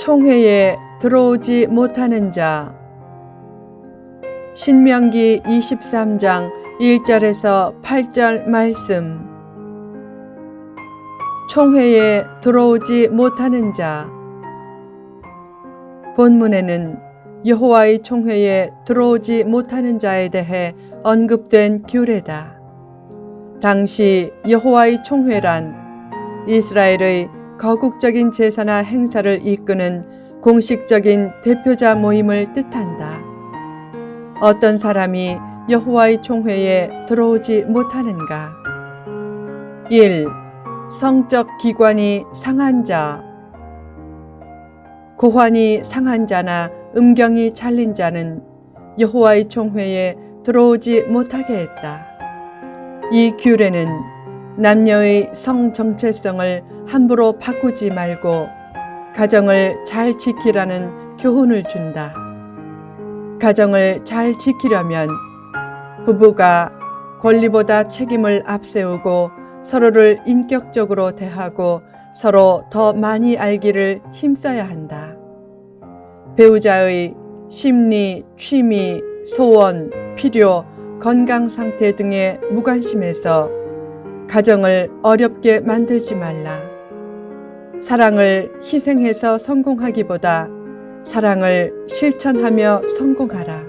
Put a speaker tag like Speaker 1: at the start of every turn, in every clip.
Speaker 1: 총회에 들어오지 못하는 자. 신명기 23장 1절에서 8절 말씀. 총회에 들어오지 못하는 자. 본문에는 여호와의 총회에 들어오지 못하는 자에 대해 언급된 규례다. 당시 여호와의 총회란 이스라엘의 거국적인 제사나 행사를 이끄는 공식적인 대표자 모임을 뜻한다. 어떤 사람이 여호와의 총회에 들어오지 못하는가? 1. 성적 기관이 상한 자. 고환이 상한 자나 음경이 잘린 자는 여호와의 총회에 들어오지 못하게 했다. 이 규례는 남녀의 성 정체성을 함부로 바꾸지 말고 가정을 잘 지키라는 교훈을 준다. 가정을 잘 지키려면 부부가 권리보다 책임을 앞세우고 서로를 인격적으로 대하고 서로 더 많이 알기를 힘써야 한다. 배우자의 심리, 취미, 소원, 필요, 건강 상태 등에 무관심해서 가정을 어렵게 만들지 말라. 사랑을 희생해서 성공하기보다 사랑을 실천하며 성공하라.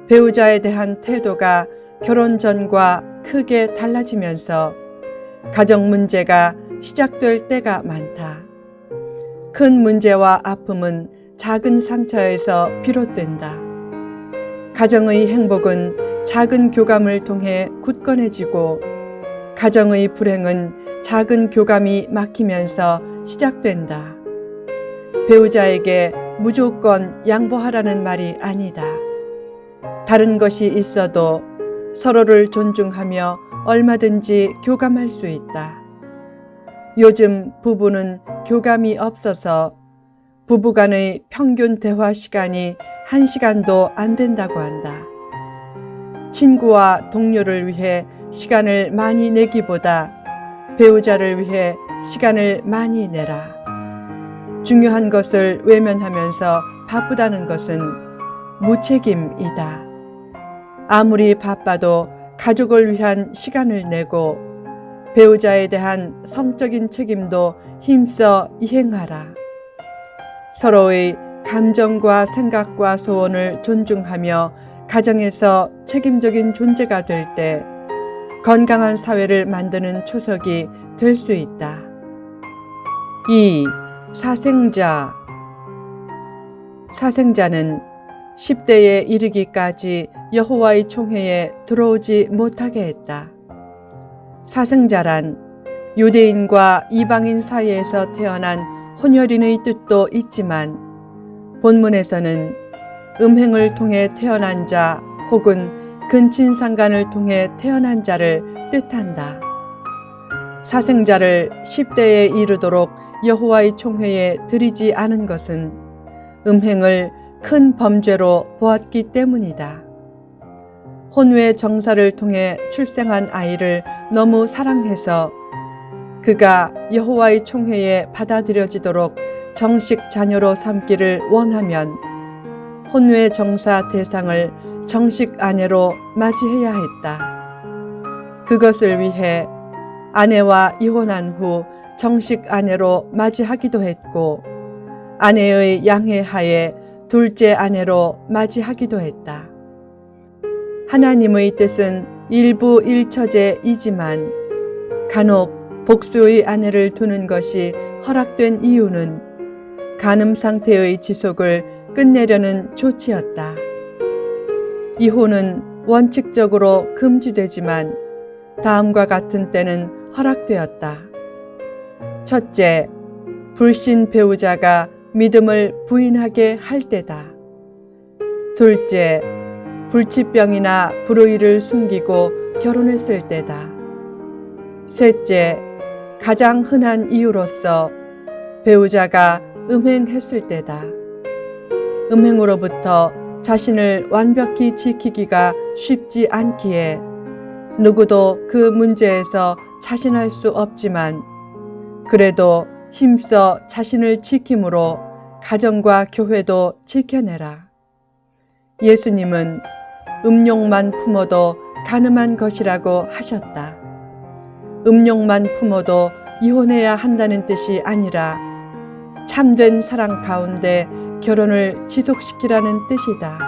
Speaker 1: 배우자에 대한 태도가 결혼 전과 크게 달라지면서 가정 문제가 시작될 때가 많다. 큰 문제와 아픔은 작은 상처에서 비롯된다. 가정의 행복은 작은 교감을 통해 굳건해지고 가정의 불행은 작은 교감이 막히면서 시작된다. 배우자에게 무조건 양보하라는 말이 아니다. 다른 것이 있어도 서로를 존중하며 얼마든지 교감할 수 있다. 요즘 부부는 교감이 없어서 부부간의 평균 대화 시간이 1시간도 안 된다고 한다. 친구와 동료를 위해 시간을 많이 내기보다 배우자를 위해 시간을 많이 내라. 중요한 것을 외면하면서 바쁘다는 것은 무책임이다. 아무리 바빠도 가족을 위한 시간을 내고 배우자에 대한 성적인 책임도 힘써 이행하라. 서로의 감정과 생각과 소원을 존중하며 가정에서 책임적인 존재가 될 때 건강한 사회를 만드는 초석이 될 수 있다. 2. 사생자. 사생자는 10대에 이르기까지 여호와의 총회에 들어오지 못하게 했다. 사생자란 유대인과 이방인 사이에서 태어난 혼혈인의 뜻도 있지만 본문에서는 음행을 통해 태어난 자 혹은 근친상간을 통해 태어난 자를 뜻한다. 사생자를 10대에 이르도록 여호와의 총회에 들이지 않은 것은 음행을 큰 범죄로 보았기 때문이다. 혼외 정사를 통해 출생한 아이를 너무 사랑해서 그가 여호와의 총회에 받아들여지도록 정식 자녀로 삼기를 원하면 혼외 정사 대상을 정식 아내로 맞이해야 했다. 그것을 위해 아내와 이혼한 후 정식 아내로 맞이하기도 했고 아내의 양해하에 둘째 아내로 맞이하기도 했다. 하나님의 뜻은 일부 일처제이지만 간혹 복수의 아내를 두는 것이 허락된 이유는 간음 상태의 지속을 끝내려는 조치였다. 이혼은 원칙적으로 금지되지만 다음과 같은 때는 허락되었다. 첫째, 불신 배우자가 믿음을 부인하게 할 때다. 둘째, 불치병이나 불의를 숨기고 결혼했을 때다. 셋째, 가장 흔한 이유로서 배우자가 음행했을 때다. 음행으로부터 자신을 완벽히 지키기가 쉽지 않기에 누구도 그 문제에서 자신할 수 없지만 그래도 힘써 자신을 지킴으로 가정과 교회도 지켜내라. 예수님은 음욕만 품어도 간음한 것이라고 하셨다. 음욕만 품어도 이혼해야 한다는 뜻이 아니라 참된 사랑 가운데 결혼을 지속시키라는 뜻이다.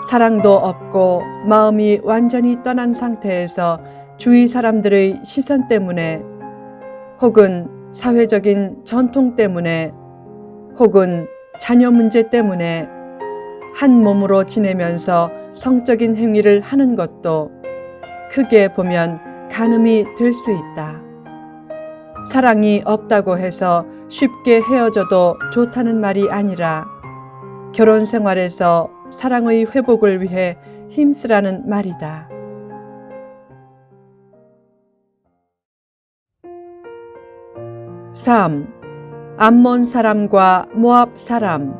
Speaker 1: 사랑도 없고 마음이 완전히 떠난 상태에서 주위 사람들의 시선 때문에 혹은 사회적인 전통 때문에 혹은 자녀 문제 때문에 한 몸으로 지내면서 성적인 행위를 하는 것도 크게 보면 간음이 될 수 있다. 사랑이 없다고 해서 쉽게 헤어져도 좋다는 말이 아니라 결혼 생활에서 사랑의 회복을 위해 힘쓰라는 말이다. (3) 암몬 사람과 모압 사람.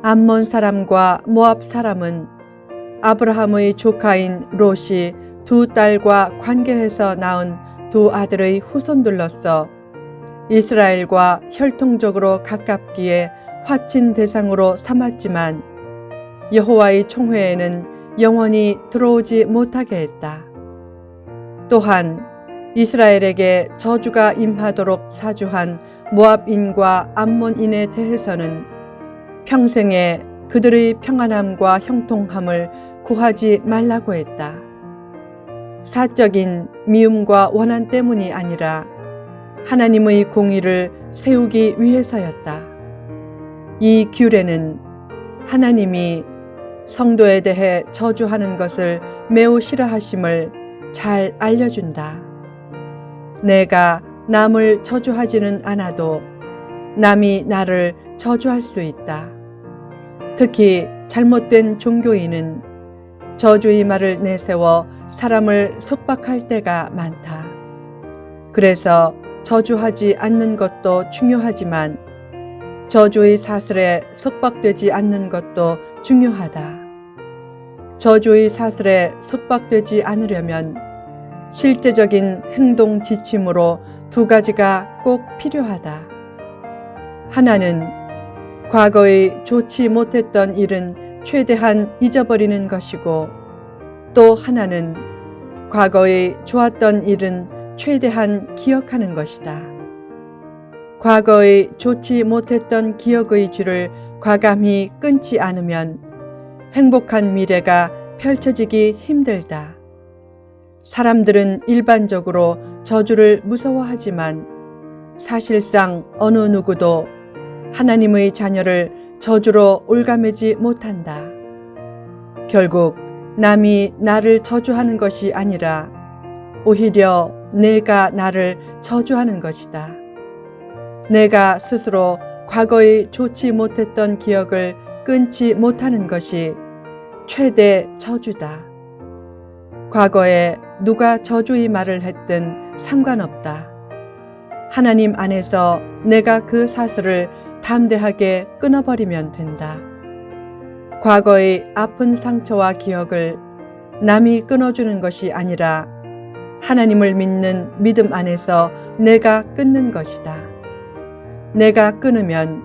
Speaker 1: 암몬 사람과 모압 사람은 아브라함의 조카인 롯이 두 딸과 관계해서 낳은 두 아들의 후손들로서 이스라엘과 혈통적으로 가깝기에 화친 대상으로 삼았지만 여호와의 총회에는 영원히 들어오지 못하게 했다. 또한 이스라엘에게 저주가 임하도록 사주한 모압인과 암몬인에 대해서는 평생에 그들의 평안함과 형통함을 구하지 말라고 했다. 사적인 미움과 원한 때문이 아니라 하나님의 공의를 세우기 위해서였다. 이 규례는 하나님이 성도에 대해 저주하는 것을 매우 싫어하심을 잘 알려준다. 내가 남을 저주하지는 않아도 남이 나를 저주할 수 있다. 특히 잘못된 종교인은 저주의 말을 내세워 사람을 속박할 때가 많다. 그래서 저주하지 않는 것도 중요하지만 저주의 사슬에 속박되지 않는 것도 중요하다. 저주의 사슬에 속박되지 않으려면 실제적인 행동 지침으로 두 가지가 꼭 필요하다. 하나는 과거의 좋지 못했던 일은 최대한 잊어버리는 것이고, 또 하나는 과거의 좋았던 일은 최대한 기억하는 것이다. 과거의 좋지 못했던 기억의 줄을 과감히 끊지 않으면 행복한 미래가 펼쳐지기 힘들다. 사람들은 일반적으로 저주를 무서워하지만 사실상 어느 누구도 하나님의 자녀를 저주로 올가매지 못한다. 결국 남이 나를 저주하는 것이 아니라 오히려 내가 나를 저주하는 것이다. 내가 스스로 과거의 좋지 못했던 기억을 끊지 못하는 것이 최대 저주다. 과거에 누가 저주의 말을 했든 상관없다. 하나님 안에서 내가 그 사슬을 담대하게 끊어버리면 된다. 과거의 아픈 상처와 기억을 남이 끊어주는 것이 아니라 하나님을 믿는 믿음 안에서 내가 끊는 것이다. 내가 끊으면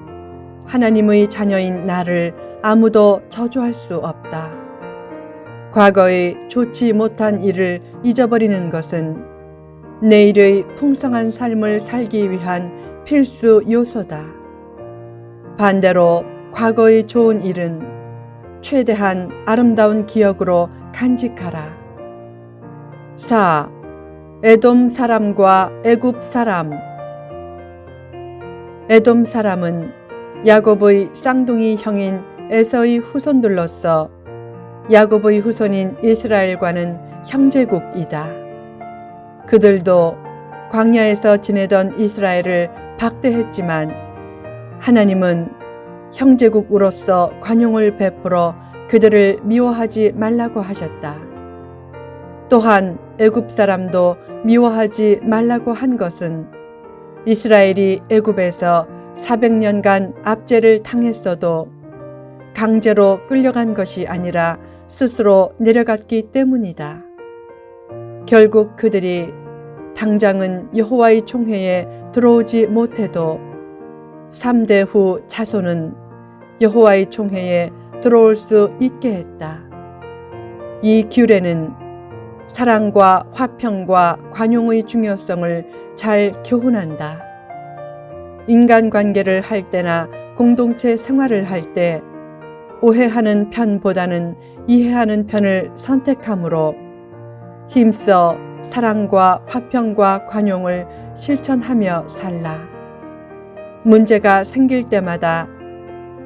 Speaker 1: 하나님의 자녀인 나를 아무도 저주할 수 없다. 과거의 좋지 못한 일을 잊어버리는 것은 내일의 풍성한 삶을 살기 위한 필수 요소다. 반대로 과거의 좋은 일은 최대한 아름다운 기억으로 간직하라. 4. 에돔 사람과 애굽 사람. 에돔 사람은 야곱의 쌍둥이 형인 에서의 후손들로서 야곱의 후손인 이스라엘과는 형제국이다. 그들도 광야에서 지내던 이스라엘을 박대했지만 하나님은 형제국으로서 관용을 베풀어 그들을 미워하지 말라고 하셨다. 또한 애굽 사람도 미워하지 말라고 한 것은 이스라엘이 애굽에서 400년간 압제를 당했어도 강제로 끌려간 것이 아니라 스스로 내려갔기 때문이다. 결국 그들이 당장은 여호와의 총회에 들어오지 못해도 3대 후 자손은 여호와의 총회에 들어올 수 있게 했다. 이 규례는 사랑과 화평과 관용의 중요성을 잘 교훈한다. 인간관계를 할 때나 공동체 생활을 할 때 오해하는 편보다는 이해하는 편을 선택하므로 힘써 사랑과 화평과 관용을 실천하며 살라. 문제가 생길 때마다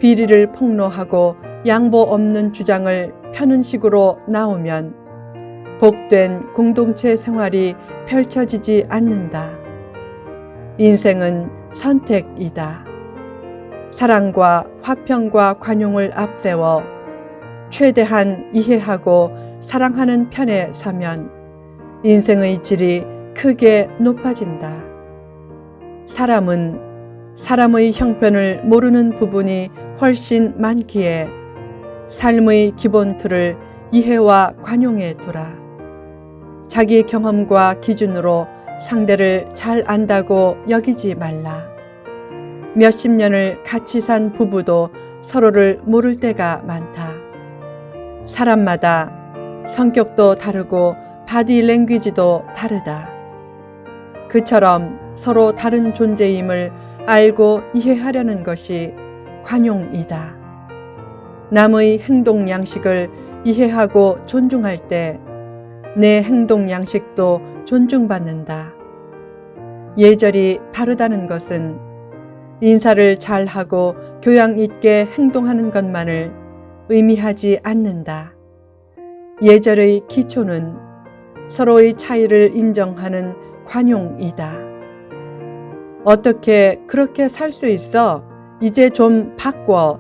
Speaker 1: 비리를 폭로하고 양보 없는 주장을 펴는 식으로 나오면 복된 공동체 생활이 펼쳐지지 않는다. 인생은 선택이다. 사랑과 화평과 관용을 앞세워 최대한 이해하고 사랑하는 편에 서면 인생의 질이 크게 높아진다. 사람은 사람의 형편을 모르는 부분이 훨씬 많기에 삶의 기본 틀을 이해와 관용에 두라. 자기 경험과 기준으로 상대를 잘 안다고 여기지 말라. 몇십 년을 같이 산 부부도 서로를 모를 때가 많다. 사람마다 성격도 다르고 바디 랭귀지도 다르다. 그처럼 서로 다른 존재임을 알고 이해하려는 것이 관용이다. 남의 행동 양식을 이해하고 존중할 때 내 행동 양식도 존중받는다. 예절이 바르다는 것은 인사를 잘하고 교양 있게 행동하는 것만을 의미하지 않는다. 예절의 기초는 서로의 차이를 인정하는 관용이다. 어떻게 그렇게 살 수 있어? 이제 좀 바꿔.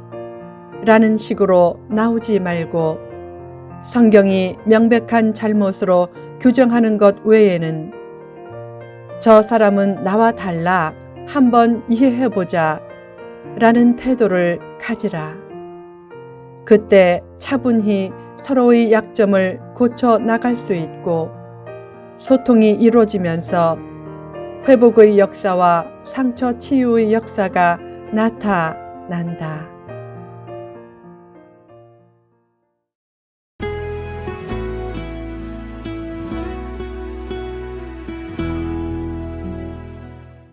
Speaker 1: 라는 식으로 나오지 말고 성경이 명백한 잘못으로 규정하는 것 외에는 저 사람은 나와 달라. 한번 이해해보자. 라는 태도를 가지라. 그때 차분히 서로의 약점을 고쳐 나갈 수 있고 소통이 이루어지면서 회복의 역사와 상처 치유의 역사가 나타난다.